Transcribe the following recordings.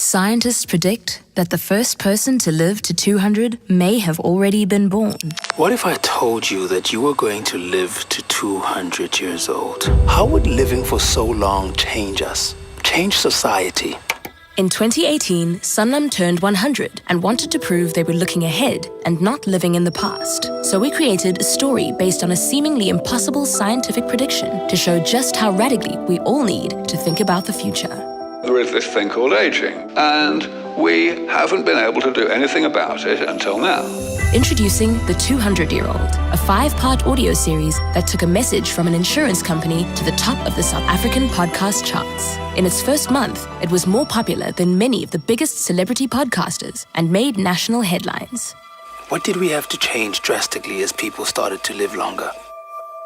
Scientists predict that the first person to live to 200 may have already been born. What if I told you that you were going to live to 200 years old? How would living for so long change us? Change society? In 2018, Sanlam turned 100 and wanted to prove they were looking ahead and not living in the past. So we created a story based on a seemingly impossible scientific prediction to show just how radically we all need to think about the future. There is this thing called aging, and we haven't been able to do anything about it until now. Introducing The 200-Year-Old, a 5-part audio series that took a message from an insurance company to the top of the South African podcast charts. In its first month, it was more popular than many of the biggest celebrity podcasters and made national headlines. What did we have to change drastically as people started to live longer?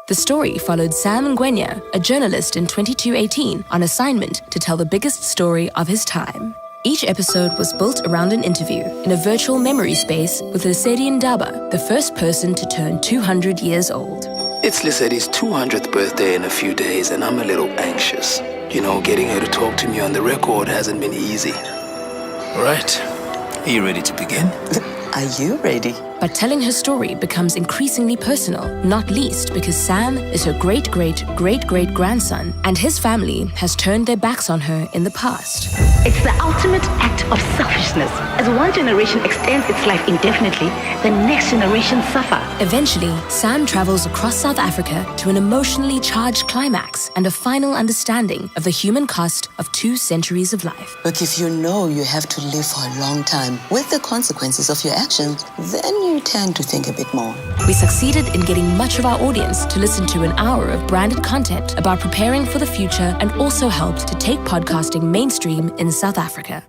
The story followed Sam Ngwenya, a journalist in 2218, on assignment to tell the biggest story of his time. Each episode was built around an interview in a virtual memory space with Lesedi Ndaba, the first person to turn 200 years old. It's Lesedi's 200th birthday in a few days, and I'm a little anxious. You know, getting her to talk to me on the record hasn't been easy. All right, are you ready to begin? Are you ready? But telling her story becomes increasingly personal, not least because Sam is her great-great-great-great-grandson, and his family has turned their backs on her in the past. It's the ultimate act of selfishness. As one generation extends its life indefinitely, the next generation suffer. Eventually, Sam travels across South Africa to an emotionally charged climax and a final understanding of the human cost of 2 centuries of life. Look, if you know you have to live for a long time with the consequences of your actions, then you tend to think a bit more. We succeeded in getting much of our audience to listen to an hour of branded content about preparing for the future and also helped to take podcasting mainstream in South Africa.